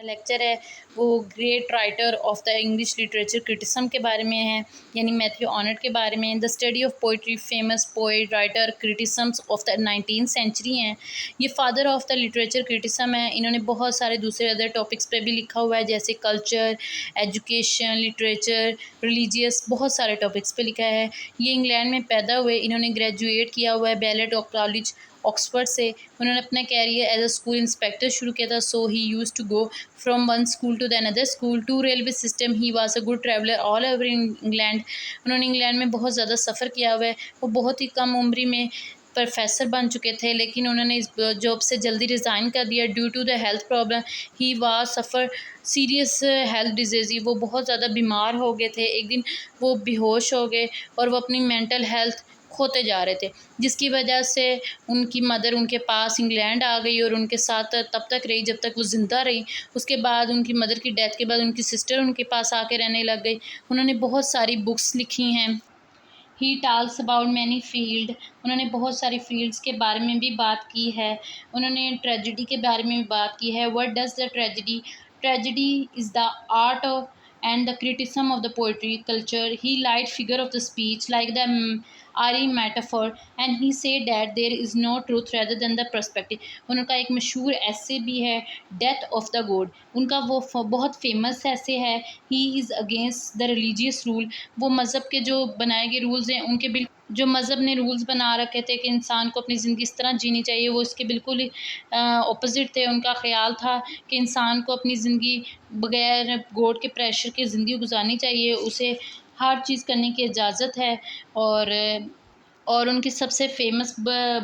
Lecture है वो great writer of the English literature criticism के बारे में है, यानी मैथ्यू ऑर्नेट के बारे में। The study of poetry, famous poet writer criticism of the 19th century हैं। ये father of the literature criticism है। इन्होंने बहुत सारे दूसरे अदर टॉपिक्स पे भी लिखा हुआ है, जैसे कल्चर, एजुकेशन, लिटरेचर, रिलीजियस, बहुत सारे टॉपिक्स पे लिखा है। ये इंग्लैंड में पैदा हुए। इन्होंने ग्रेजुएट किया हुआ है बेलेट ऑफ कॉलेज ऑक्सफोर्ड से। उन्होंने अपना career as a school inspector शुरू किया था। So he use to go from one school to the another school to railway system. He was a good traveller all over England. उन्होंने England में बहुत ज़्यादा सफ़र किया हुआ है। वो बहुत ही कम उम्र में प्रोफेसर बन चुके थे, लेकिन उन्होंने इस जॉब से जल्दी रिज़ाइन कर दिया due to the health problem. He was suffer serious health disease. वो बहुत ज़्यादा बीमार हो गए थे। एक दिन वो बेहोश हो गए और वो अपनी मेंटल हेल्थ खोते जा रहे थे, जिसकी वजह से उनकी मदर उनके पास इंग्लैंड आ गई और उनके साथ तब तक रही जब तक वो ज़िंदा रही। उसके बाद उनकी मदर की डेथ के बाद उनकी सिस्टर उनके पास आके रहने लग गई। उन्होंने बहुत सारी बुक्स लिखी हैं। He talks about many field. उन्होंने बहुत सारी फील्ड्स के बारे में भी बात की है। उन्होंने ट्रेजिडी के बारे में भी बात की है। What does the tragedy? Tragedy is the art of and the criticism of the poetry culture. He light figure of the speech like the airy metaphor, and he said that there is no truth rather than the perspective. उनका एक मशहूर ऐसे भी है, death of the God. उनका वो बहुत famous ऐसे है। He is against the religious rule. वो मज़हब के जो बनाए गए रूल्स हैं उनके बिल्कुल, जो मज़हब ने रूल्स बना रखे थे कि इंसान को अपनी ज़िंदगी इस तरह जीनी चाहिए, वो इसके बिल्कुल ही ऑपोज़िट थे। उनका ख़्याल था कि इंसान को अपनी ज़िंदगी बग़ैर गॉड के प्रेशर के ज़िंदगी गुजारनी चाहिए, उसे हर चीज़ करने की इजाज़त है। और उनकी सबसे फ़ेमस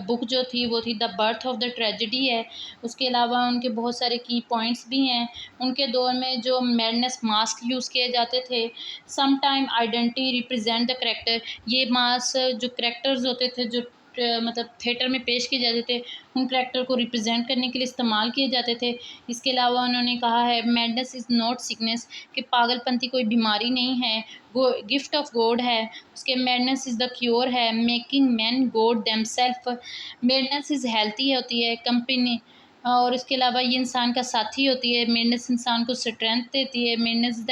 बुक जो थी वो थी the birth of the tragedy है। उसके अलावा उनके बहुत सारे की पॉइंट्स भी हैं। उनके दौर में जो मैडनेस मास्क यूज़ किए जाते थे, some time identity represent the character. ये मास्क जो करैक्टर्स होते थे, जो मतलब थिएटर में पेश किए जाते थे, उन करैक्टर को रिप्रेजेंट करने के लिए इस्तेमाल किए जाते थे। इसके अलावा उन्होंने कहा है मैडनेस इज़ नॉट सिकनेस, कि पागलपंती कोई बीमारी नहीं है, वो गिफ्ट ऑफ गॉड है। उसके मैडनेस इज़ द क्योर है, making man God themselves. Madness is healthy होती है, कंपनी। और इसके अलावा ये इंसान का साथी होती है। मैडनेस इंसान को स्ट्रेंथ देती है। मैडनेस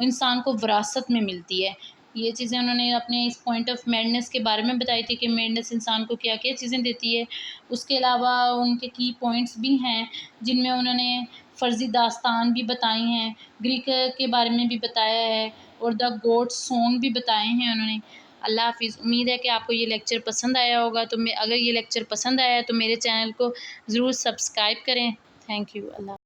इंसान को विरासत में मिलती है। ये चीज़ें उन्होंने अपने इस पॉइंट ऑफ मैडनेस के बारे में बताई थी कि मैडनेस इंसान को क्या क्या चीज़ें देती है। उसके अलावा उनके की पॉइंट्स भी हैं जिनमें उन्होंने फ़र्ज़ी दास्तान भी बताई हैं, ग्रीक के बारे में भी बताया है, और द गॉड सॉन्ग भी बताए हैं उन्होंने। अल्लाह हाफ़िज़। उम्मीद है कि आपको ये लेक्चर पसंद आया होगा। तो मैं, अगर ये लेक्चर पसंद आया है तो मेरे चैनल को ज़रूर सब्सक्राइब करें। Thank you. अल्लाह।